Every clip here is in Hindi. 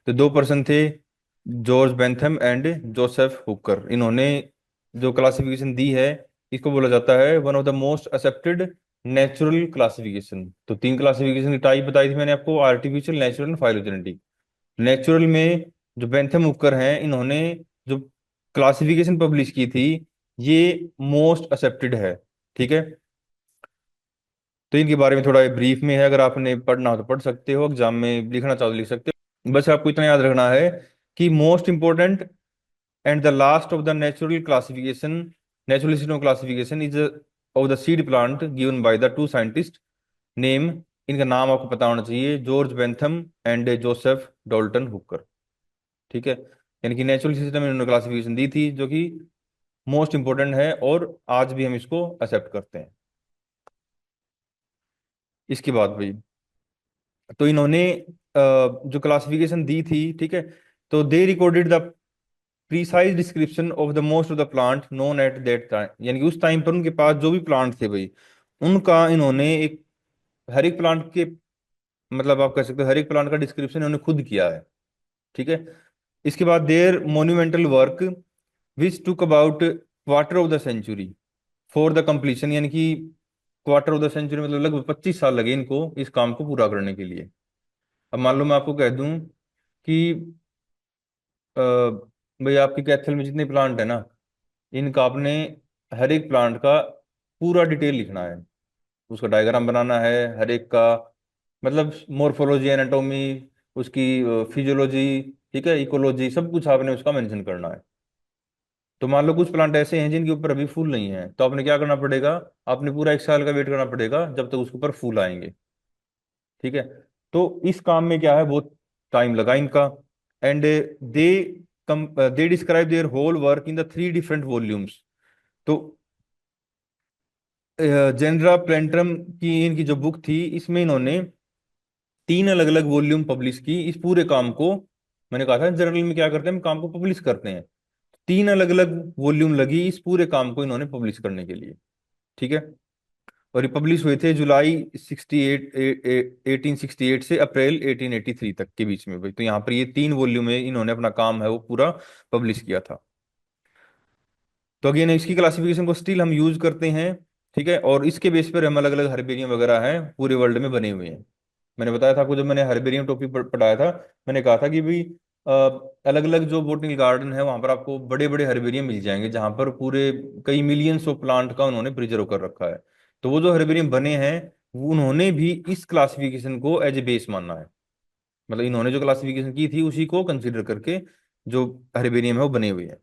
तो दो पर्सन थे, George Bentham and Joseph Hooker. इन्होंने जो क्लासिफिकेशन दी है, इसको बोला जाता है one of the most accepted natural classification. तो तीन क्लासिफिकेशन की टाइप बताई थी मैंने आपको, artificial, natural and phylogenetic. Natural में जो बेंथम हुकर हैं, इन्होंने जो क्लासिफिकेशन पब्लिश की थी, ये मोस्ट एक्सेप्टेड है। ठीक है। तो इनके बारे में थोड़ा ब्रीफ में है, अगर आपने पढ़ना हो तो पढ़ सकते हो, एग्जाम में लिखना चाहो तो लिख सकते हो। बस आपको इतना याद रखना है कि most important and the last of the natural classification, natural classification is of the seed plant given by the two scientist name. इनका नाम आपको पता होना चाहिए, George Bentham and Joseph Dalton Hooker. ठीक है। यानी कि नेचुरल सिस्टम में इन्होंने क्लासिफिकेशन दी थी, जो कि मोस्ट इंपॉर्टेंट है और आज भी हम इसको एक्सेप्ट करते हैं। इसके बाद भाई, तो इन्होंने जो क्लासिफिकेशन दी थी, ठीक है, तो they recorded the precise description of the most of the plant known at that time. यानी कि उस टाइम पर उनके पास जो भी प्लांट थे भाई, उनका इन्होंने एक, हर एक प्लांट के, मतलब आप कह सकते हो हर एक प्लांट का डिस्क्रिप्शन इन्होंने खुद किया है। ठीक है। इसके बाद there monumental work which took about quarter of the century for the completion. यानी कि क्वार्टर ऑफ द सेंचुरी मतलब लगभग 25 साल लगे इनको इस काम को पूरा करने के लिए। अब मान लो मैं आपको कह दूं कि अ, भाई आपके कैथल में जितने प्लांट है ना, इनका आपने हर एक प्लांट का पूरा डिटेल लिखना है, उसका डायग्राम बनाना है हर एक का, मतलब मोर्फोलॉजी, एनाटॉमी, उसकी फिजियोलॉजी, ठीक है, इकोलॉजी, सब कुछ आपने उसका मेंशन करना है। तो मान लो कुछ प्लांट ऐसे हैं जिनके ऊपर अभी फूल नहीं है, तो आपने क्या करना पड़ेगा, आपने पूरा 1 साल का वेट करना पड़ेगा जब तक उसके ऊपर फूल आएंगे। ठीक है। तो इस काम में क्या है, बहुत टाइम लगा इनका। And they come they describe there whole work in the three different volumes. तो जेनरा प्लेंट्रम की इनकी जो बुक थी, इसमें इन्होंने तीन अलग अलग वॉल्यूम पब्लिश की इस पूरे काम को। मैंने कहा था जर्नल में क्या करते हैं, हम काम को पब्लिश करते हैं। तीन अलग अलग वॉल्यूम लगी इस पूरे काम को इन्होंने पब्लिश करने के लिए। ठीक है। और ये पब्लिश हुए थे जुलाई 68 1868 से अप्रैल 1883 तक के बीच में भाई। तो यहाँ पर ये तीन वॉल्यूम में इन्होंने अपना काम है वो पूरा पब्लिश किया था। तो अगेन इसकी क्लासिफिकेशन को स्टिल हम यूज करते हैं। ठीक है। और इसके बेस पर हम अलग अलग हर्बेरियम वगैरह हैं पूरे वर्ल्ड में बने हुए हैं। मैंने बताया था आपको, जब मैंने हर्बेरियम टॉपिक पढ़ाया था, मैंने कहा था कि भाई अलग अलग जो बोटनिकल गार्डन है वहां पर आपको बड़े बड़े हर्बेरियम मिल जाएंगे, जहां पर पूरे कई मिलियंस ऑफ प्लांट का उन्होंने प्रिजर्व कर रखा है। तो वो जो हर्बेरियम बने हैं, वो उन्होंने भी इस क्लासिफिकेशन को एज ए बेस माना है। मतलब इन्होंने जो क्लासिफिकेशन की थी उसी को कंसिडर करके जो हर्बेरियम है वो बने हुए हैं।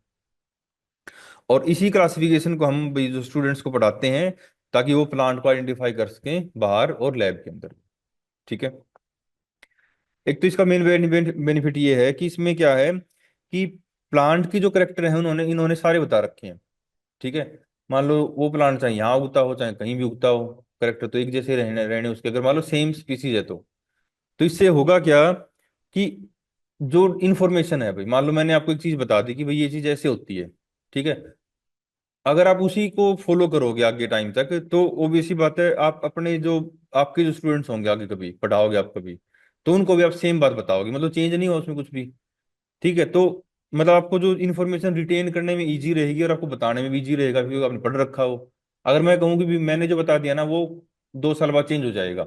और इसी क्लासिफिकेशन को हम भी जो स्टूडेंट्स को पढ़ाते हैं, ताकि वो प्लांट को आइडेंटिफाई कर सकें बाहर और लैब के अंदर। ठीक है। एक तो इसका मेन बेनिफिट ये है कि इसमें क्या है कि प्लांट की जो करेक्टर है उन्होंने इन्होंने सारे बता रखे हैं। ठीक है। मान लो वो प्लांट चाहे यहाँ उगता हो चाहे कहीं भी उगता हो, करेक्टर तो एक जैसे रहने रहने उसके, अगर मान लो सेम स्पीसीज है तो इससे होगा क्या कि जो इन्फॉर्मेशन है भाई, मान लो मैंने आपको एक चीज बता दी कि भाई ये चीज ऐसे होती है। ठीक है। अगर आप उसी को फॉलो करोगे आगे टाइम तक, तो ओबियसली बात है, आप अपने जो आपके जो स्टूडेंट्स होंगे आगे कभी पढ़ाओगे आप कभी, तो उनको भी आप सेम बात बताओगे, मतलब चेंज नहीं हो उसमें कुछ भी। ठीक है। तो मतलब आपको जो इन्फॉर्मेशन रिटेन करने में इजी रहेगी और आपको बताने में भी इजी रहेगा, क्योंकि आपने पढ़ रखा हो। अगर मैं कहूँ कि भी मैंने जो बता दिया ना वो 2 साल बाद चेंज हो जाएगा,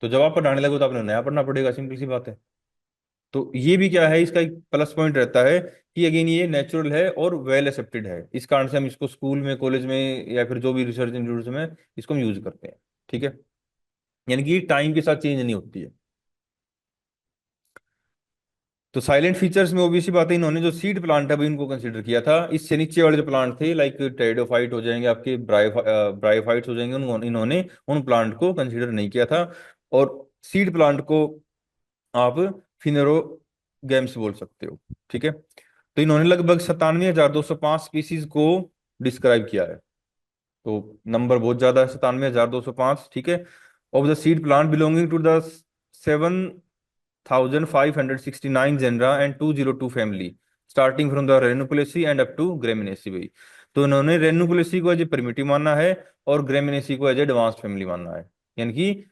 तो जब आप पढ़ाने लगो तो आपने नया पढ़ना पड़ेगा, सिंपल सी बात है। तो ये भी क्या है, इसका एक प्लस पॉइंट रहता है कि अगेन ये नेचुरल है और वेल एक्सेप्टेड है। इस कारण से हम इसको स्कूल में, कॉलेज में, या फिर जो भी रिसर्च इंस्टीट्यूट में इसको हम यूज करते हैं। ठीक है। यानी कि टाइम के साथ चेंज नहीं होती है। तो साइलेंट फीचर्स में ओबीसी बात है, इन्होंने जो सीड प्लांट है अभी इनको कंसीडर किया था। इससे नीचे वाले जो प्लांट थे लाइक टेरिडोफाइट हो जाएंगे, आपके ब्रायोफाइट्स हो जाएंगे, इन्होंने उन प्लांट को कंसीडर नहीं किया था। और सीड प्लांट को आप फिनेरोगैम्स बोल सकते हो। ठीक है। तो इन्होंने लगभग 97,205 स्पीसीज को डिस्क्राइब किया है। तो नंबर बहुत ज्यादा है, 97,205। ठीक है। Of the seed plant belonging to the 7,569 genera and 202 family, starting from the Ranunculaceae and up to Gramineae भाई। तो इन्होंने रेनुकुलेसी को एज ए प्रिमिटिव माना है और ग्रेमिनेसी को एज ए एडवांस्ड फैमिली माना है। यानी कि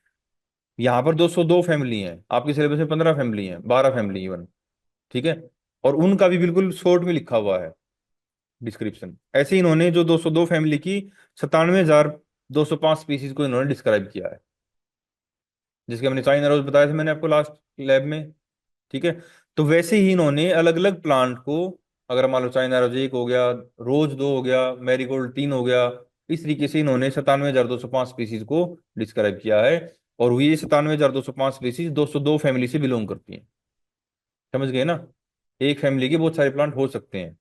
यहाँ पर 202 फैमिली हैं, आपके सिलेबस में 15 फैमिली हैं, 12 फैमिली इवन। ठीक है। और उनका भी बिल्कुल शॉर्ट में लिखा हुआ है डिस्क्रिप्शन। ऐसे ही इन्होंने जो 202 फैमिली की 97,205 स्पीसीज को इन्होंने डिस्क्राइब किया है, जिसके हमने चाइना रोज बताए थे मैंने आपको लास्ट लैब में। ठीक है। तो वैसे ही इन्होंने अलग अलग प्लांट को, अगर मान लो चाइना रोज एक हो गया, रोज दो हो गया, मैरीगोल्ड तीन हो गया, इस तरीके से इन्होंने 97,205 स्पीसीज को डिस्क्राइब किया है। और ये 97,205 स्पीसीज 202 फैमिली से बिलोंग करती हैं। समझ गए ना? एक फैमिली के बहुत सारे प्लांट हो सकते हैं।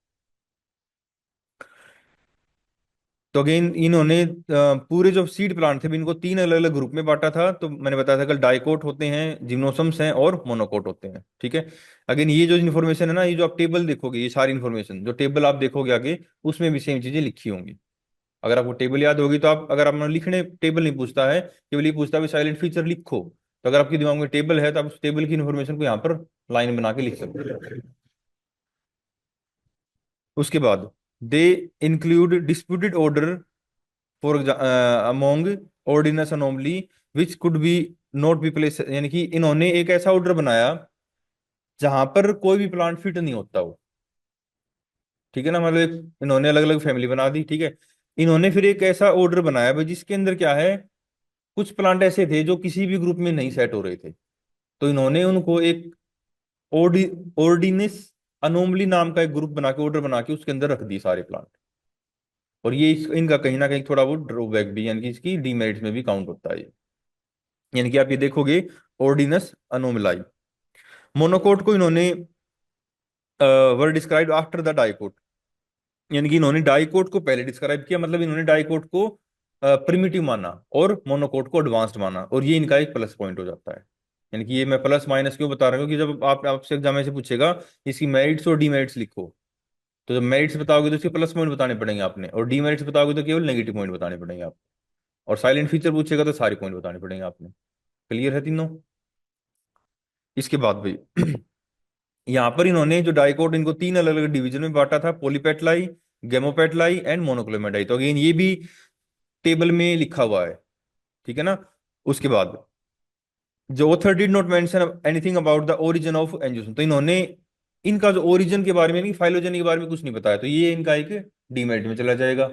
तो अगेन इन्होंने पूरे जो सीड प्लांट थे भी इनको तीन अलग अलग ग्रुप में बांटा था। तो मैंने बताया था कल, डाइकोट होते हैं, जिम्नोसम्स हैं, और मोनोकोट होते हैं। ठीक है। अगेन ये जो इन्फॉर्मेशन है ना, ये जो आप टेबल देखोगे, ये सारी इन्फॉर्मेशन जो टेबल आप देखोगे आगे, उसमें भी सेम चीजें लिखी होंगी। अगर आपको टेबल याद होगी तो आप, अगर आपने लिखने, टेबल नहीं पूछता है, केवल ये पूछता है साइलेंट फीचर लिखो। तो अगर आपके दिमाग में टेबल है तो आप उस टेबल की इन्फॉर्मेशन को यहाँ पर लाइन बना के लिख सकते हो। उसके बाद they include disputed order for among Ordines Anomali which could be not be place, यानी कि इन्होंने एक ऐसा ऑर्डर बनाया जहां पर कोई भी प्लांट फिट नहीं होता हो। ठीक है ना? मतलब इन्होंने अलग अलग फैमिली बना दी। ठीक है। इन्होंने फिर एक ऐसा ऑर्डर बनाया भाई जिसके अंदर क्या है, कुछ प्लांट ऐसे थे जो किसी भी ग्रुप में नहीं सेट हो रहे थे। तो इन्होंने उनको एक ऑर्डिनिस अनोमली नाम का एक ग्रुप बना के, ऑर्डर बना के उसके अंदर रख दिए सारे प्लांट। और ये इनका कहीं ना कहीं थोड़ा बहुत ड्रॉबैक भी, यानी कि इसकी डीमेरिट्स में भी काउंट होता है ये। यानी कि आप ये देखोगे, ऑर्डिनस अनोमलाई। मोनोकोट को इन्होंने वर डिस्क्राइब आफ्टर द डाइकोट, यानी कि इन्होंने डाइकोट को पहले डिस्क्राइब किया, मतलब इन्होंने डाइकोट को प्रिमिटिव माना और मोनोकोट को एडवांस्ड माना, और ये इनका एक प्लस पॉइंट हो जाता है। यानी कि ये मैं प्लस माइनस क्यों बता रहा हूँ कि जब आप, आपसे एग्जाम में से पूछेगा इसकी मेरिट्स और डीमेरिट्स लिखो, तो जब मेरिट्स बताओगे तो इसके प्लस पॉइंट बताने पड़ेंगे आपने, और डीमेरिट्स बताओगे तो केवल नेगेटिव पॉइंट बताने पड़ेंगे आपको, और साइलेंट फीचर पूछेगा तो सारे पॉइंट बताने पड़ेंगे आपने। क्लियर है तीनों? इसके बाद भाई यहाँ पर इन्होंने जो डाइकोट, इनको तीन अलग अलग डिवीजन में बांटा था, पॉलीपेटलाई, गेमोपेटलाई एंड मोनोक्लोमेटाई। तो अगेन ये भी टेबल में लिखा हुआ है। ठीक है ना? उसके बाद जो author did not mention anything about the origin of angiosperm, तो इन्होंने इनका जो ओरिजिन के बारे में नहीं, फाइलोजेनी के बारे में कुछ नहीं बताया, तो ये इनका एक डीमेरिट में चला जाएगा।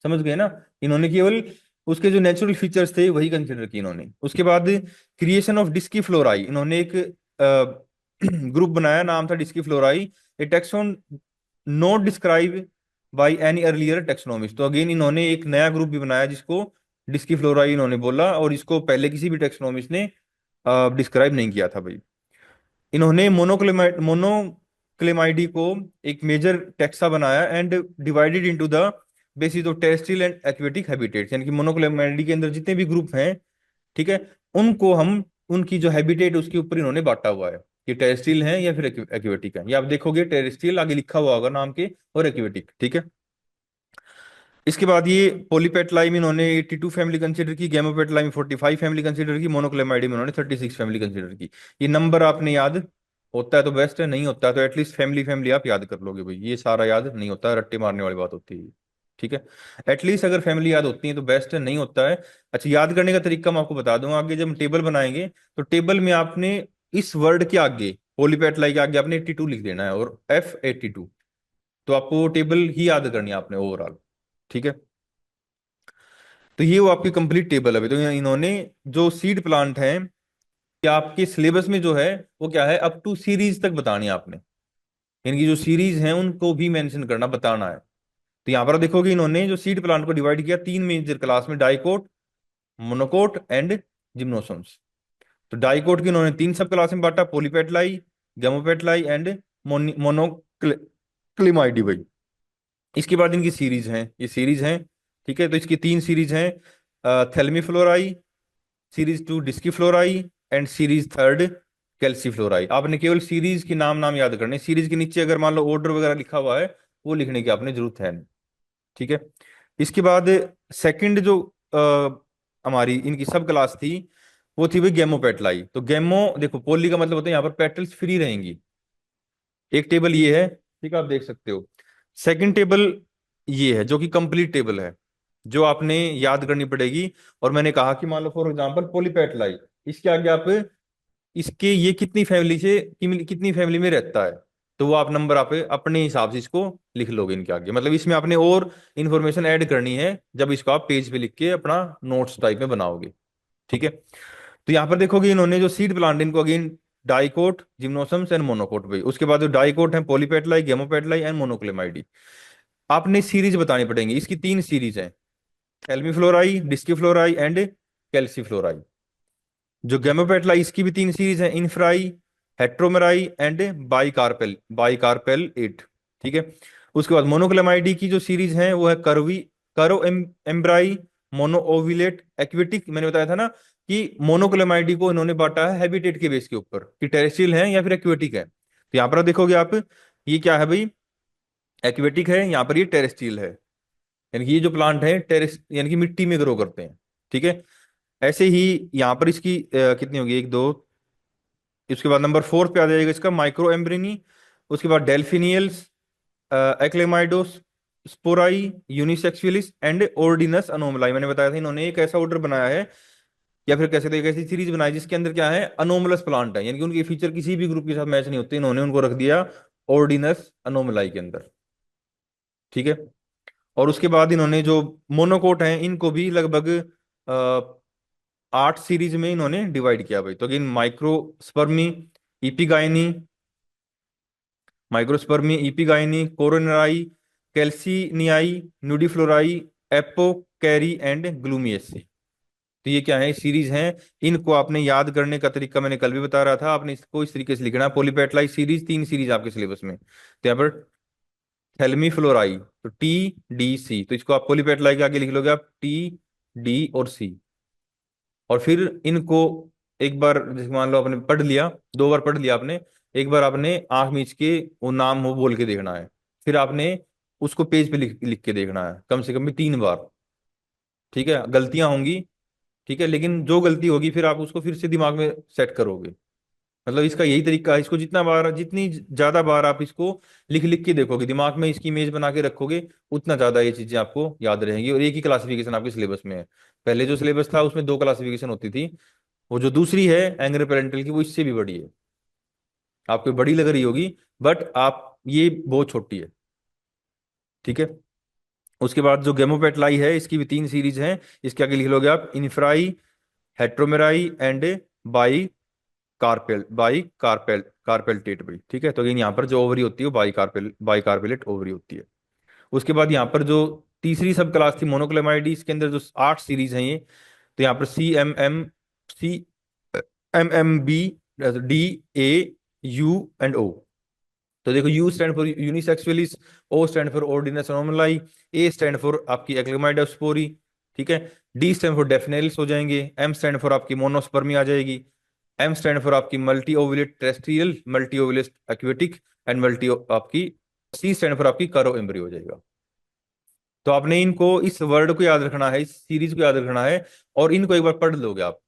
समझ गए ना? इन्होंने केवल उसके जो नेचुरल फीचर्स थे वही कंसिडर किए इन्होंने। उसके बाद क्रिएशन ऑफ डिस्की फ्लोराई, इन्होंने एक ग्रुप बनाया, नाम था Disciflorae, a taxon not describe by any earlier taxonomist. तो अगेन इन्होंने एक नया ग्रुप भी बनाया जिसको डिस्की फ्लोराई इन्होंने बोला, और इसको पहले किसी भी टेक्सोनोमिस्ट ने डिस्क्राइब नहीं किया था भाई। इन्होंने मोनोक्लेमाइडी को एक मेजर टेक्सा बनाया and divided into the basis of terrestrial and aquatic habitats, यानी कि मोनोक्लेमाइडी के अंदर जितने भी ग्रुप हैं, ठीक है, उनको हम, उनकी जो हैबिटेट उसके ऊपर इन्होंने बांटा हुआ है कि टेरेस्ट्रियल है या फिर एक्वेटिक है। ये आप देखोगे टेरेस्ट्रियल आगे लिखा हुआ होगा नाम के, और एक्वेटिक। ठीक है। इसके बाद ये पॉलीपेटलाई में इन्होंने 82 फैमिली कंसीडर की, गैमोपेटलाई में 45 फैमिली कंसीडर की, मोनोक्लेमाइडी में इन्होंने 36 फैमिली कंसीडर की। ये नंबर आपने याद होता है तो बेस्ट है, नहीं होता है तो एटलीस्ट फैमिली फैमिली आप याद कर लोगे भाई। ये सारा याद नहीं होता है, रट्टे मारने वाली बात होती है। ठीक है। एटलीस्ट अगर फैमिली याद होती है तो बेस्ट है, नहीं होता है। अच्छा, याद करने का तरीका मैं आपको बता दूंगा आगे जब हम टेबल बनाएंगे। तो टेबल में आपने इस वर्ड के आगे, पॉलीपेटलाई के आगे आपने 82 लिख देना है, और F82। तो आपको टेबल ही याद करनी है आपने ओवरऑल। ठीक है। तो ये वो आपकी कंप्लीट टेबल है। तो इन्होंने जो सीड प्लांट है, कि आपके सिलेबस में जो है वो क्या है, अप टू सीरीज तक बतानी है आपने। इनकी जो सीरीज है उनको भी मेंशन करना, बताना है। तो यहां पर देखोगे इन्होंने जो सीड प्लांट को डिवाइड किया तीन मेजर क्लास में, डाइकोट, मोनोकोट एंड जिम्नोसोम्स। तो डाइकोट की इन्होंने तीन सब क्लास में बांटा, पॉलीपेटलाई, गेमोपेटलाई एंड मोनोक्लेमाइडी भाई। इसके बाद इनकी सीरीज हैं, ये सीरीज हैं। ठीक है। तो इसकी तीन सीरीज हैं, Thalamiflorae, series two Disciflorae and series third Calyciflorae. आपने केवल सीरीज के नाम नाम याद करने, सीरीज के नीचे अगर मान लो ऑर्डर वगैरह लिखा हुआ है वो लिखने की आपने जरूरत है नहीं। ठीक है। इसके बाद सेकंड जो हमारी इनकी सब क्लास थी, वो थी भाई गेमोपेटलाई। तो गेमो देखो, पोली का मतलब होता है यहाँ पर पेटल्स फ्री रहेंगी। एक टेबल ये है, ठीक है, आप देख सकते हो। सेकंड टेबल ये है जो कि कंप्लीट टेबल है, जो आपने याद करनी पड़ेगी। और मैंने कहा कि मान लो फॉर एग्जांपल पॉलीपेटलाई, इसके आगे आप इसके ये कितनी फैमिली से कितनी फैमिली में रहता है, तो वो आप नंबर आप अपने हिसाब से इसको लिख लोगे इनके आगे। मतलब इसमें आपने और इन्फॉर्मेशन ऐड करनी है जब इसको आप पेज पे लिख के अपना नोट्स टाइप में बनाओगे। ठीक है। तो यहाँ पर देखोगे इन्होंने जो सीड प्लांट, इनको अगेन डाइकोट, जिम्नोसम्स एंड मोनोकोट भाई। उसके बाद जो डाइकोट है, पॉलीपेटलाई, गेमोपेटलाई एंड मोनोक्लेमाइडी। आपने सीरीज बतानी पड़ेंगी। इसकी तीन सीरीज है, एल्मीफ्लोराई, डिस्कीफ्लोराई एंड कैल्सीफ्लोराई। जो गैमोपेटलाई, इसकी भी तीन सीरीज है, इनफ्राई, हेट्रोमेराई एंड बाइकार्पेल बाइकार्पेल एट। ठीक है। उसके बाद मोनोक्लेमाइडी की जो सीरीज है वो है करवी, करो एम्ब्राई, मोनो ओविलेट, एक्विटिक। मैंने बताया था ना कि मोनोक्लेमाइडी को इन्होंने बांटा है हैबिटेट के बेस के ऊपर, कि टेरेस्ट्रियल है या फिर एक्वेटिक है। तो यहाँ पर देखोगे आप, ये क्या है भाई, एक्वेटिक है, यहाँ पर ये टेरेस्ट्रियल है। यानी कि ये जो प्लांट है टेरेस यानी कि मिट्टी में ग्रो करते हैं। ठीक है। ऐसे ही यहाँ पर इसकी कितनी होगी, एक दो, इसके बाद नंबर 4 पे आ जाएगा इसका माइक्रो एम्ब्रेनी। उसके बाद डेल्फिनियल्स, एक्लेमाइडोस, स्पोराई, यूनिसेक्सुअलिस एंड ऑर्डिनस अनोमलाई। मैंने बताया था इन्होंने एक ऐसा ऑर्डर बनाया है, या फिर कैसे एक ऐसी सीरीज बनाई जिसके अंदर क्या है, अनोमलस प्लांट है, यानी कि उनके फीचर किसी भी ग्रुप के साथ मैच नहीं होते, इन्होंने उनको रख दिया ऑर्डिनस अनोमलाई के अंदर। ठीक है। और उसके बाद इन्होंने जो मोनोकोट हैं इनको भी लगभग 8 सीरीज में इन्होंने डिवाइड किया भाई। तो अगेन माइक्रोस्पर्मी, इपिगाइनी, माइक्रोस्पर्मी, इपिगाइनी, कोरोनराई, कैल्सिनियाई, न्यूडीफ्लोराई, एपोकैरी एंड ग्लूमियसी। तो ये क्या है, सीरीज हैं। इनको आपने याद करने का तरीका मैंने कल भी बता रहा था, आपने इसको इस तरीके से लिखना है। पॉलीपेटलाई सीरीज, तीन सीरीज आपके सिलेबस में, तो यहाँ पर थैलमी फ्लोराई, तो टी डी सी, तो इसको आप पॉलीपेटलाई के आगे लिख लोगे आप टी डी और सी। और फिर इनको एक बार जैसे मान लो आपने पढ़ लिया, 2 बार पढ़ लिया आपने, एक बार आपने आंख मीच के वो नाम वो बोल के देखना है, फिर आपने उसको पेज पे लिख लिख के देखना है कम से कम भी 3 बार। ठीक है। गलतियां होंगी, ठीक है, लेकिन जो गलती होगी फिर आप उसको फिर से दिमाग में सेट करोगे। मतलब इसका यही तरीका है, इसको जितना बार, जितनी ज्यादा बार आप इसको लिख लिख के देखोगे, दिमाग में इसकी इमेज बना के रखोगे, उतना ज्यादा ये चीजें आपको याद रहेंगी। और एक ही क्लासिफिकेशन आपके सिलेबस में है। पहले जो सिलेबस था उसमें 2 क्लासिफिकेशन होती थी, वो जो दूसरी है एंग्रे पेरेंटल की वो इससे भी बड़ी है। आपको बड़ी लग रही होगी, बट आप ये बहुत छोटी है। ठीक है। उसके बाद जो गेमोपेटलाई है इसकी भी तीन सीरीज हैं, इसके आगे लिख लोगे आप इन्फ्राई, हेट्रोमेराई एंड बाई कार्पेल्टेट भाई। ठीक है। तो अगेन यहाँ पर जो ओवरी होती है वो बाई कार्पेलेट ओवरी होती है। उसके बाद यहाँ पर जो तीसरी सब क्लास थी मोनोक्लेमाइडी, इसके अंदर जो 8 सीरीज हैं ये, तो यहाँ पर C M B, D, A, U and O. तो देखो, U stand for Unisexuales, O stand for Ordines Anomali, A stand for आपकी एक्लेमाइडोस्पोरी। ठीक है। डी स्टैंड फॉर डेफिनेल्स हो जाएंगे, एम स्टैंड फॉर आपकी मोनोस्पर्मी आ जाएगी, एम स्टैंड फॉर आपकी multi ovulate terrestrial, multi ovulate aquatic and multi आपकी, सी स्टैंड फॉर आपकी करो एम्ब्री हो जाएगा। तो आपने इनको इस वर्ड को याद रखना है, इस सीरीज को याद रखना है, और इनको एक बार पढ़ लोगे आप,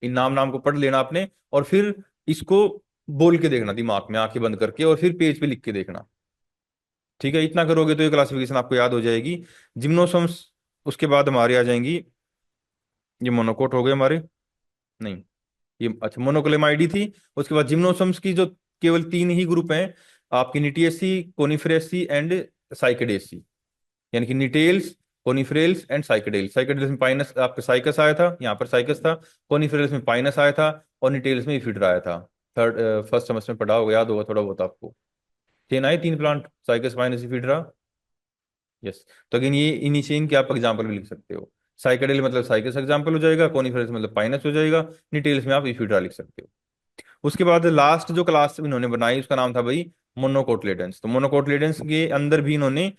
इन नाम नाम को पढ़ लेना आपने, और फिर इसको बोल के देखना दिमाग में आंखें बंद करके, और फिर पेज पे लिख के देखना। ठीक है। इतना करोगे तो ये क्लासिफिकेशन आपको याद हो जाएगी। जिम्नोसम्स उसके बाद हमारे आ जाएंगी, ये मोनोकोट हो गए हमारे, नहीं, ये अच्छा मोनोक्लेमाइडी थी। उसके बाद जिम्नोसम्स की जो केवल 3 ही ग्रुप हैं आपकी, निटियेसी, कोनिफेरेसी एंड साइकेडेसी। यानी कि निटेल्स, कोनिफेरेल्स एंड साइकेडेल्स। साइकेडेल्स में पाइनस आपका साइकस आया था, यहाँ पर साइकस था। कोनिफेरेल्स में पाइनस आया था, और निटेल्स में इफिड्रा आया था। फर्स्ट सेमेस्टर में पढ़ा होगा, याद होगा थोड़ा बहुत आपको। 3 प्लांट, साइकस, पाइनस, इफिड्रा। यस। तो अगेन ये इन्हीं से इनके आप एग्जाम्पल भी लिख सकते हो। साइकेडेल मतलब साइकस एग्जाम्पल हो जाएगा, कोनिफेरस मतलब पाइनस हो जाएगा, डिटेल्स में आप इफिड्रा लिख सकते हो। उसके बाद लास्ट जो क्लास इन्होंने बनाई उसका नाम था भाई मोनोकोटलेडेंस। तो मोनोकोटलेडेंस के अंदर भी इन्होंने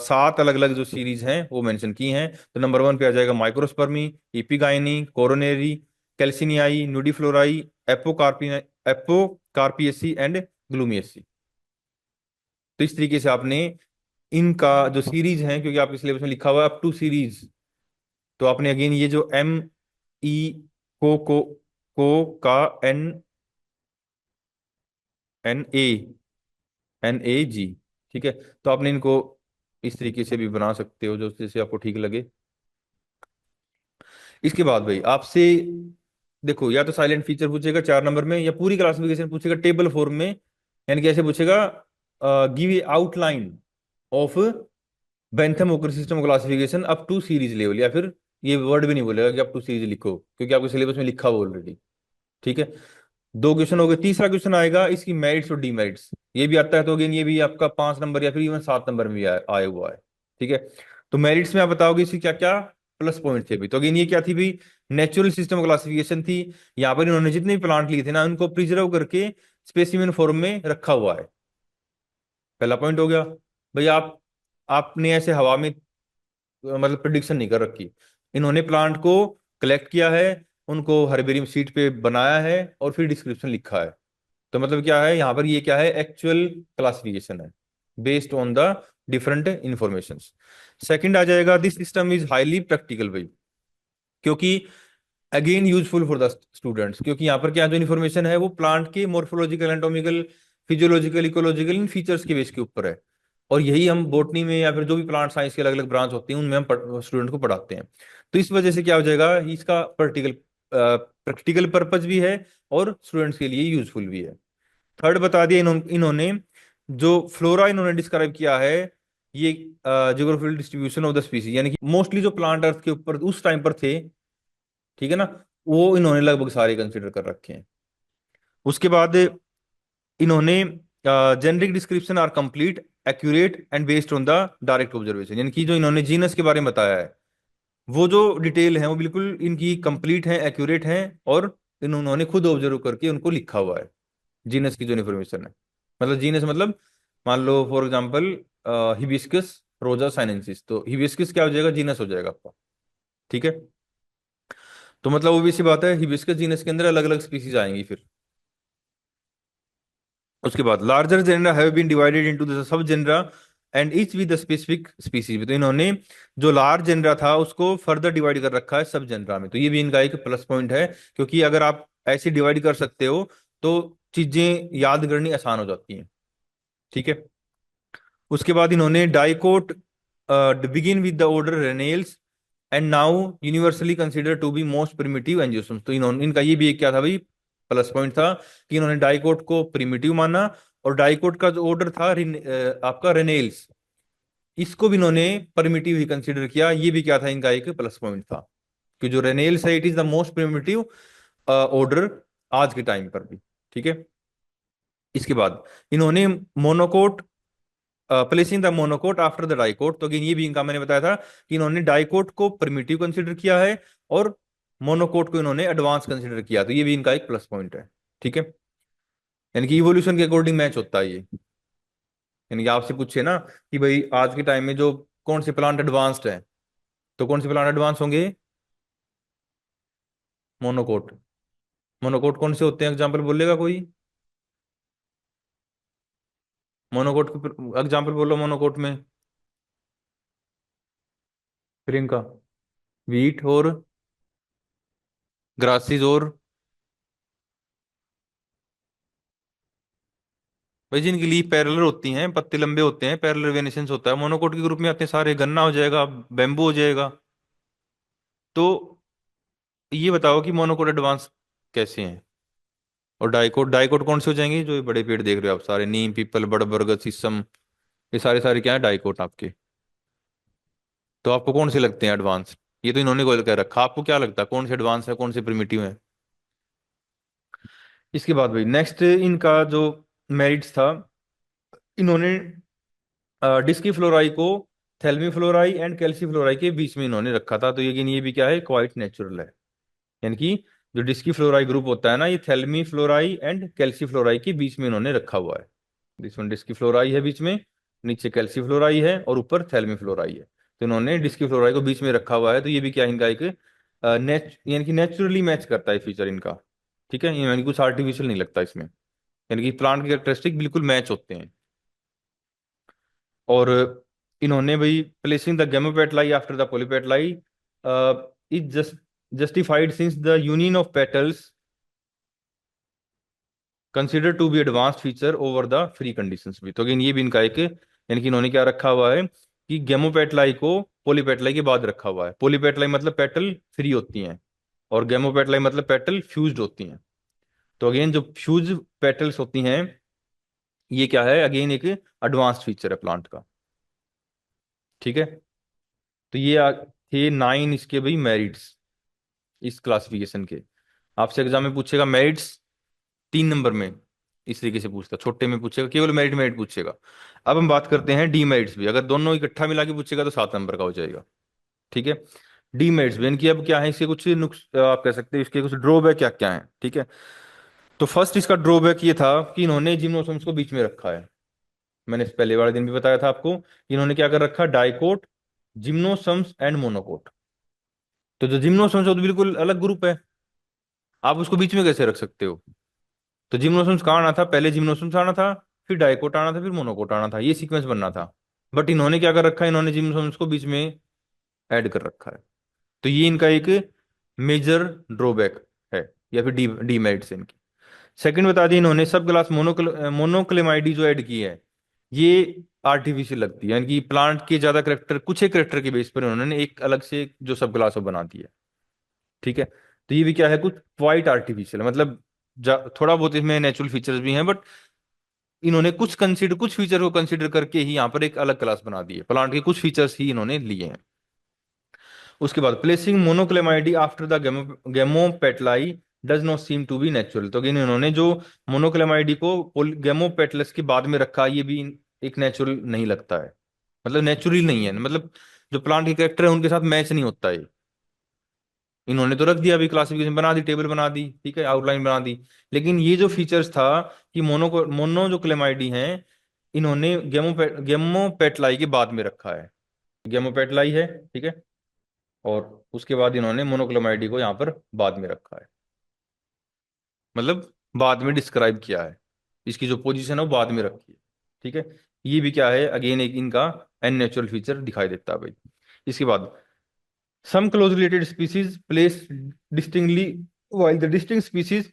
7 अलग अलग जो सीरीज हैं वो मेंशन की हैं। तो नंबर 1 पे आ जाएगा माइक्रोस्पर्मी, इपिगाइनी, कोरोनेरी, कैल्सिनियाई, न्यूडीफ्लोराई, एपोकार्पी एपोकार्पियसी एंड ग्लूमियसी। तो इस तरीके से आपने इनका जो सीरीज है, क्योंकि आपके सिलेबस में लिखा हुआ है अप टू सीरीज, तो आपने अगेन ये जो एम ई को का एन एन ए जी, ठीक है, तो आपने इनको इस तरीके से भी बना सकते हो जो जैसे आपको ठीक लगे। इसके बाद भाई आपसे देखो, या तो साइलेंट फीचर पूछेगा 4 नंबर में, या पूरी क्लासिफिकेशन पूछेगा टेबल फॉर्म में। यानी कि ऐसे पूछेगा, give a outline of Bentham Hooker system classification up to series level, या फिर ये वर्ड भी नहीं बोलेगा कि अप टू सीरीज लिखो, क्योंकि आपके सिलेबस में लिखा हुआ ऑलरेडी। ठीक है, 2 क्वेश्चन हो गए। तीसरा क्वेश्चन आएगा इसकी मेरिट्स और डीमेरिट्स। ये भी आता है, तो अगेन ये भी आपका 5 नंबर या फिर इवन 7 नंबर में भी आया हुआ है। ठीक है, तो मेरिट्स में आप बताओगे इसकी क्या क्या प्लस पॉइंट थे भी। तो अगेन ये क्या थी भी, नेचुरल सिस्टम क्लासिफिकेशन थी। यहाँ पर इन्होंने जितने भी प्लांट लिए थे ना, उनको प्रिजर्व करके स्पेसिमेन फॉर्म में रखा हुआ है। पहला पॉइंट हो गया। भाई आपने ऐसे हवा में मतलब प्रिडिक्शन नहीं कर रखी। इन्होंने प्लांट को कलेक्ट किया है, उनको हर्बेरियम शीट पे बनाया है, और फिर डिस्क्रिप्शन लिखा है। तो मतलब क्या है यहाँ पर, ये क्या है, एक्चुअल क्लासिफिकेशन है based on the different information. Second आ जाएगा, this system is highly practical भाई, क्योंकि again useful for the students, क्योंकि यहाँ पर क्या जो इन्फॉर्मेशन है वो प्लांट के मोर्फोलॉजिकल, एनाटॉमिकल, फिजियोलॉजिकल, इकोलॉजिकल इन फीचर्स के बेस के ऊपर है। और यही हम बोटनी में या फिर जो भी प्लांट साइंस के अलग अलग ब्रांच होती हैं उनमें हम स्टूडेंट को पढ़ाते हैं। तो इस वजह से क्या हो जाएगा, इसका प्रैक्टिकल पर्पज भी है और स्टूडेंट्स के लिए यूजफुल भी है। थर्ड बता दिया इन्होंने जो फ्लोरा इन्होंने डिस्क्राइब किया है, ये geographical distribution of the species, यानी कि मोस्टली जो प्लांट अर्थ के ऊपर उस टाइम पर थे, ठीक है ना, वो इन्होंने लगभग सारे कंसिडर कर रखे हैं। उसके बाद इन्होंने generic description are complete, accurate and based on the direct observation, यानी कि जो इन्होंने जीनस के बारे में बताया है, वो जो डिटेल है वो बिल्कुल इनकी कंप्लीट है, एक्यूरेट है, और इन्होंने खुद ऑब्जर्व करके उनको लिखा हुआ है। जीनस की जो इन्फॉर्मेशन है, मतलब जीनस मतलब मान लो फॉर एग्जांपल हिबिस्कस रोजा साइनेंसिस, तो हिबिस्कस क्या हो जाएगा, जीनस हो जाएगा आपका। ठीक है, तो मतलब वो भी सी बात है, हिबिस्कस जीनस के अंदर अलग अलग स्पीसीज आएंगी फिर। उसके बाद larger genera have been divided into the sub genera and each with the specific species. तो इन्होंने जो लार्ज जेनरा था उसको फर्दर डिवाइड कर रखा है सब जेनरा में। तो ये भी इनका एक प्लस पॉइंट है, क्योंकि अगर आप ऐसे डिवाइड कर सकते हो तो चीजें याद करनी आसान हो जाती हैं। ठीक है, उसके बाद इन्होंने dicot begin with the order Ranales and now universally consider to be most primitive angiosperms. तो इन्होंने, इनका ये भी एक क्या था भाई, प्लस पॉइंट था, कि इन्होंने डाइकोट को प्रिमिटिव माना। और डाइकोट का जो ऑर्डर था आपका रेनेल्स, इसको भी इन्होंने प्रिमिटिव ही कंसिडर किया। ये भी क्या था, इनका एक प्लस पॉइंट था, कि जो रेनेल्स है it is the most primitive order आज के टाइम पर भी। ठीक है, इसके बाद इन्होंने monocot placing the monocot after the dicot. तो अगेन ये भी इनका मैंने बताया था कि इन्होंने डाइकोट को प्रिमिटिव कंसिडर किया है और मोनोकोट को इन्होंने एडवांस कंसिडर किया। तो ये भी इनका एक प्लस पॉइंट है। ठीक है, यानी कि इवोल्यूशन के अकॉर्डिंग मैच होता है ये। यानी कि आपसे पूछे ना कि भाई आज के टाइम में जो कौन से प्लांट एडवांस्ड है, तो कौन से प्लांट एडवांस होंगे, मोनोकोट। मोनोकोट कौन से होते हैं, एग्जाम्पल बोलेगा कोई, मोनोकोट एग्जाम्पल बोलो मोनोकोट में। प्रियंका, वीट और ग्रासीज और भाई जिनकी लीफ पैरेलल होती हैं, पत्ते लंबे होते हैं, पैरेलल वेनेसेंस होता है, मोनोकोट के ग्रुप में आते हैं सारे। गन्ना हो जाएगा, बेम्बू हो जाएगा। तो ये बताओ कि मोनोकोट एडवांस कैसे हैं, और डाइकोट, डाइकोट कौन से हो जाएंगे, जो ये बड़े पेड़ देख रहे हो आप सारे, नीम, पीपल, बड़, बरगद, शीशम, ये सारे सारे क्या है, डाइकोट आपके। तो आपको कौन से लगते हैं एडवांस, ये तो इन्होंने कोई कह रखा, आपको क्या लगता है कौन से एडवांस है कौन से प्रिमिटिव है। इसके बाद भाई नेक्स्ट इनका जो मेरिट्स था, इन्होंने डिस्की फ्लोराई को थैल्मी फ्लोराई एंड कैल्सी फ्लोराई के बीच में इन्होंने रखा था। तो ये भी क्या है, क्वाइट नेचुरल है। यानी कि जो डिस्की फ्लोराई ग्रुप होता है ना, ये थैल्मी फ्लोराई एंड कैल्सी फ्लोराई के बीच में इन्होंने रखा हुआ है। जिसमें डिस्की फ्लोराई है बीच में, नीचे कैल्सी फ्लोराई है, और ऊपर थैल्मी फ्लोराई है। तो इन्होंने डिस्की फ्लोराई को बीच में रखा हुआ है। तो ये भी क्या है, इनका एक यानी कि नेचुरली मैच करता है फीचर इनका। ठीक है, यानी कुछ आर्टिफिशियल नहीं लगता इसमें, यानी कि प्लांट के कैरेक्टरिस्टिक बिल्कुल मैच होते हैं। और इन्होंने भाई placing the Gamopetalae after the Polypetalae is justified since the union of petals consider to be advanced feature over the free conditions भी। तो अगेन ये भी इनका एक, यानी कि इन्होंने क्या रखा हुआ है कि गेमोपेटलाई को पॉलीपेटलाई के बाद रखा हुआ है। पॉलीपेटलाई मतलब पेटल फ्री होती हैं, और गेमोपेटलाई मतलब पेटल फ्यूज्ड होती हैं। तो अगेन जो फ्यूज पेटल्स होती हैं, ये क्या है, अगेन एक एडवांस्ड फीचर है प्लांट का। ठीक है। तो ये थे 9 इसके भाई मेरिट्स इस क्लासिफिकेशन के। आपसे एग्जाम में पूछेगा मेरिट्स 3 नंबर में, इस तरीके से पूछता, छोटे में पूछेगा, केवल मेरिट मेरिट पूछेगा। अब हम बात करते हैं डीमेरिट्स भी, अगर दोनों इकट्ठा मिला के पूछेगा तो 7 नंबर का हो जाएगा। ठीक है। डीमेरिट्स भी इनकी अब क्या है, इसके कुछ नुक्स आप कह सकते हैं, इसके कुछ ड्रॉबैक क्या क्या है। ठीक है। तो फर्स्ट इसका ड्रॉबैक ये था कि इन्होंने जिम्नोस्पर्म्स को बीच में रखा है। मैंने इस पहले वाले दिन भी बताया था आपको, इन्होंने क्या कर रखा, डाइकोट, जिम्नोसम्स एंड मोनोकोट। तो जो जिम्नोसम्स है वो तो बिल्कुल अलग ग्रुप है, आप उसको बीच में कैसे रख सकते हो। तो जिम्नोसम्स कहाँ आना था, पहले जिम्नोसम्स आना था, फिर डाइकोट आना था, फिर मोनोकोट आना था, ये सीक्वेंस बनना था। बट इन्होंने क्या कर रखा है, इन्होंने जिम्नोसम्स को बीच में ऐड कर रखा है। तो ये इनका एक मेजर ड्रॉबैक है, या फिर डीमेरिट्स इनकी। सेकंड बता दी इन्होंने, सब क्लास मोनोक्लेमाइडी जो ऐड की है, ये आर्टिफिशियल लगती है, यानी कि प्लांट के ज्यादा करेक्टर, कुछ एक करेक्टर के बेस पर उन्होंने एक अलग से जो सब क्लास बना दी है। ठीक है। तो ये भी क्या है, कुछ क्वाइट आर्टिफिशियल, मतलब थोड़ा बहुत इसमें नेचुरल फीचर्स भी हैं, बट इन्होंने कुछ फीचर को कंसीडर करके ही यहाँ पर एक अलग क्लास बना दी है, प्लांट के कुछ फीचर्स ही इन्होंने लिए हैं। उसके बाद placing Monochlamydeae after the Gamopetalae does not seem to be natural. तो अगेन इन्होंने जो मोनोक्लेमाइडी को गेमोपेटलस के बाद में रखा, ये भी एक नेचुरल नहीं लगता है, मतलब नेचुरल नहीं है, मतलब जो प्लांट के कैरेक्टर है उनके साथ मैच नहीं होता है। इन्होंने तो रख दिया, अभी क्लासिफिकेशन बना दी, टेबल बना दी, ठीक है, आउटलाइन बना दी, लेकिन ये जो फीचर्स था कि मोनो जो क्लेमाइडी हैं, इन्होंने गेमोपेटलाई के बाद में रखा है, गेमोपेटलाई है, ठीक है, और उसके बाद इन्होंने मोनोक्लोमाइडी को यहाँ पर बाद में रखा है, मतलब बाद में डिस्क्राइब किया है, इसकी जो पोजीशन है वो बाद में रखी है। ठीक है। ये भी क्या है, अगेन एक इनका अननेचुरल फीचर दिखाई देता है भाई। इसके बाद some close related species place distinctly while the distinct species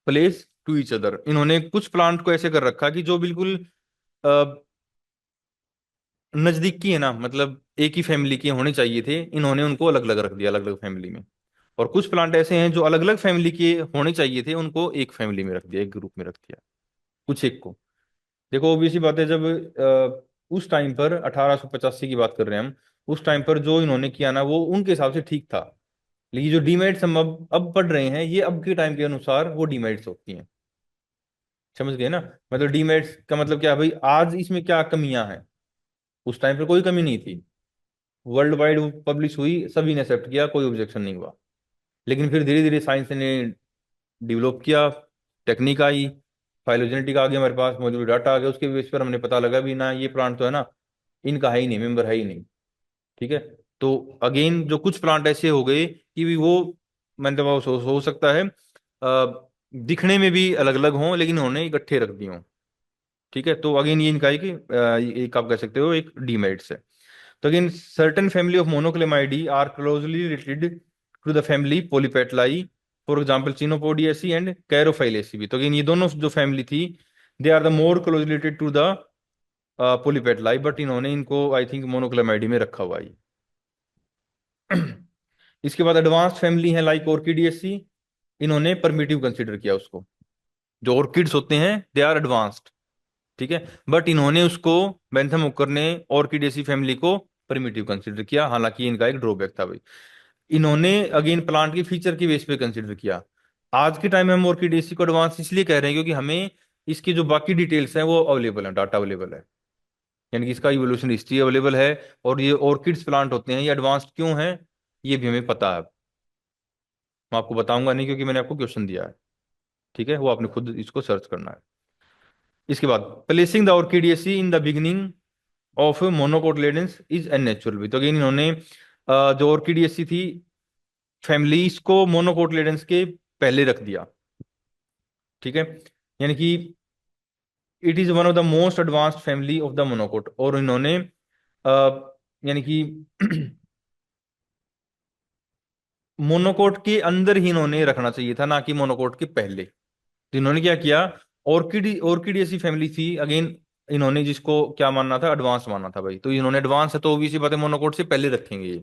place to each other. इन्होंने कुछ प्लांट को ऐसे कर रखा कि जो बिल्कुल नजदीक की है ना, मतलब एक ही फैमिली के होने चाहिए थे, इन्होंने उनको अलग अलग रख दिया, अलग अलग फैमिली में। और कुछ प्लांट ऐसे हैं जो अलग अलग फैमिली के होने चाहिए थे, उनको एक फैमिली में रख दिया, एक ग्रुप में रख दिया, कुछ एक को। देखो ऑब्वियसली बात है, जब उस टाइम पर 1885 की बात कर रहे हैं हम, उस टाइम पर जो इन्होंने किया ना, वो उनके हिसाब से ठीक था। लेकिन जो डीमेरिट्स हम अब पढ़ रहे हैं, ये अब के टाइम के अनुसार वो डीमेरिट्स होती हैं। समझ गए ना, मतलब डीमेरिट्स का मतलब क्या है भाई, आज इसमें क्या कमियां हैं, उस टाइम पर कोई कमी नहीं थी, वर्ल्ड वाइड पब्लिश हुई, सभी ने एक्सेप्ट किया, कोई ऑब्जेक्शन नहीं हुआ। लेकिन फिर धीरे धीरे साइंस ने डेवलप किया, टेक्निक आई, फाइलोजेनेटिक आ गया, हमारे पास मौजूद डाटा आ गया, उसके बेस पर हमने पता लगा भी ना, ये प्लांट तो है ना, इनका है ही नहीं, मेंबर है ही नहीं। ठीक है। तो अगेन जो कुछ प्लांट ऐसे हो गए कि भी वो, मतलब हो सकता है दिखने में भी अलग अलग हों, लेकिन उन्होंने इकट्ठे रख दिए हों। ठीक है। तो अगेन ये इनका एक आप कह सकते हो एक डीमेरिट्स है। तो again certain family of Monochlamydeae are closely related to the family Polypetalae, for example Chenopodiaceae and Caryophyllaceae भी। तो अगेन ये दोनों जो फैमिली थी, they are the more closely related to the Polypetalae, but इन्होंने इनको आई थिंक मोनोक्लेमाइडी में रखा हुआ है। इसके बाद एडवांस फैमिली है लाइक ऑर्किडियेसी, इन्होंने परमिटिव कंसिडर किया उसको, जो ऑर्किड्स होते हैं दे आर एडवांस्ड। ठीक है। बट इन्होंने उसको, बेंथम ओकर ने ऑर्किडेसी फैमिली को प्रिमिटिव कंसीडर किया, हालांकि इनका एक ड्रॉबैक था भाई, इन्होंने अगेन प्लांट के फीचर के बेस पे कंसीडर किया। आज के टाइम में हम ऑर्किडेसी को एडवांस इसलिए कह रहे हैं क्योंकि हमें इसकी जो बाकी डिटेल्स हैं वो अवेलेबल है, डाटा अवेलेबल है, यानी कि इसका इवोल्यूशन हिस्ट्री अवेलेबल है, और ये ऑर्किड्स प्लांट होते हैं, ये एडवांस्ड क्यों हैं, ये भी हमें पता है। मैं आपको बताऊंगा नहीं, क्योंकि मैंने आपको क्वेश्चन दिया है। ठीक है, वो आपने खुद इसको सर्च करना है। इसके बाद placing the Orchidaceae in the beginning of monocotyledons is unnatural भी। तो अगेन इन्होंने जो ऑर्किडियसी थी फैमिली, इसको मोनोकोटिलेडन्स के पहले रख दिया। ठीक है। यानी कि it is one of the most advanced family of the monocot, और इन्होंने यानी कि मोनोकोट के अंदर ही इन्होंने रखना चाहिए था, ना कि मोनोकोट के पहले। तो इन्होंने क्या किया, ऑर्किडियसी फैमिली थी अगेन, इन्होंने जिसको क्या मानना था, एडवांस मानना था भाई, तो इन्होंने एडवांस है तो obvious सी बात है मोनोकोट से पहले रखेंगे ये।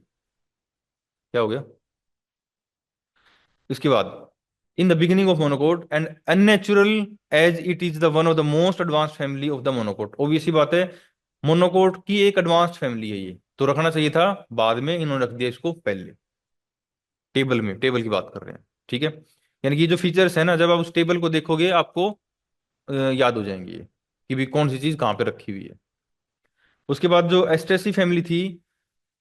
क्या हो गया, इसके बाद, in the beginning of monocot and unnatural as it is the one of the most advanced family of the monocot. Obviously बात है, मोनोकोट की एक एडवांस्ड फैमिली है ये, तो रखना चाहिए था बाद में, इन्होंने रख दिया इसको पहले। टेबल में, टेबल की बात कर रहे हैं, ठीक है। यानी कि ये जो फीचर्स है ना, जब आप उस टेबल को देखोगे आपको याद हो जाएंगे ये, कि भी कौन सी चीज कहाँ पे रखी हुई है। उसके बाद जो एस्टेसी फैमिली थी,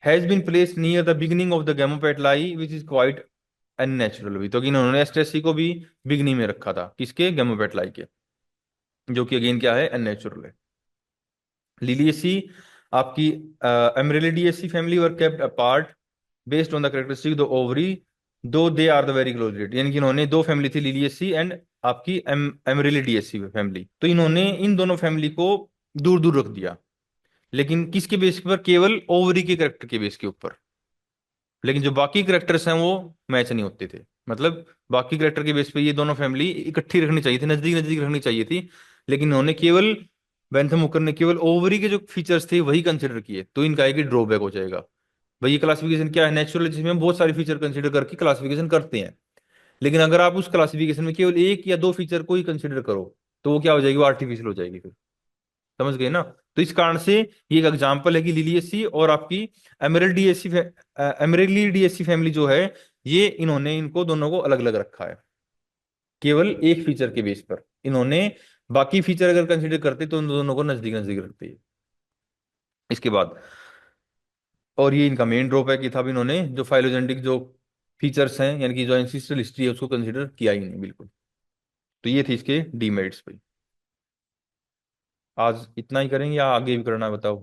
has been placed near the beginning of the Gamopetalae which is quite unnatural भी, तो कि इन्होंने एस्टेसी को भी बिगनी में रखा था, किसके, गैमोपेटलाई के, जो कि अगेन क्या है, अननेचुरल है। लिलियसी आपकी Amaryllidaceae family were kept apart based on the characteristic the ovary, though they are the very close related. यानी कि इन्होंने दो फैमिली थी, लिलियसी एंड आपकी एमरेलिडियसी फैमिली, तो इन्होंने इन दोनों फैमिली को दूर दूर रख दिया, लेकिन किसके बेस पर, केवल ओवरी के करेक्टर के बेस के ऊपर। लेकिन जो बाकी करेक्टर्स हैं वो मैच नहीं होते थे, मतलब बाकी करेक्टर के बेस पे ये दोनों फैमिली इकट्ठी रखनी चाहिए थी, नजदीक नजदीक रखनी चाहिए थी, लेकिन इन्होंने केवल, बेंथम हुकर ने केवल ओवरी के जो फीचर्स थे वही कंसिडर किए, तो इनका एक ड्रॉबैक हो जाएगा। भाई ये क्लासिफिकेशन क्या है, नेचुरल, जिसमें हम बहुत सारे फीचर कंसिडर करके क्लासिफिकेशन करते हैं, लेकिन अगर आप उस क्लासिफिकेशन में केवल एक या दो फीचर को ही कंसिडर करो, तो वो क्या हो जाएगी, वो आर्टिफिशियल हो जाएगी फिर। समझ गए ना। तो इस कारण से ये एक एग्जांपल है कि लिलियसी और आपकी एमरेल्डियसी एमरेलिडियसी फैमिली जो है, ये इन्होंने इनको दोनों को अलग अलग रखा है, केवल एक फीचर के बेस पर इन्होंने, बाकी फीचर अगर कंसीडर करते तो इन दोनों को नजदीक नजदीक रखते हैं। इसके बाद, और ये इनका मेन ड्रॉप है कि था भी, इन्होंने जो फाइलोजेनेटिक जो फीचर्स हैं, यानी कि जो एंसिस्ट्रल हिस्ट्री है, उसको कंसीडर किया ही नहीं बिल्कुल। तो ये थी इसके डीमेरिट्स पे। आज इतना ही करेंगे या आगे भी करना है, बताओ।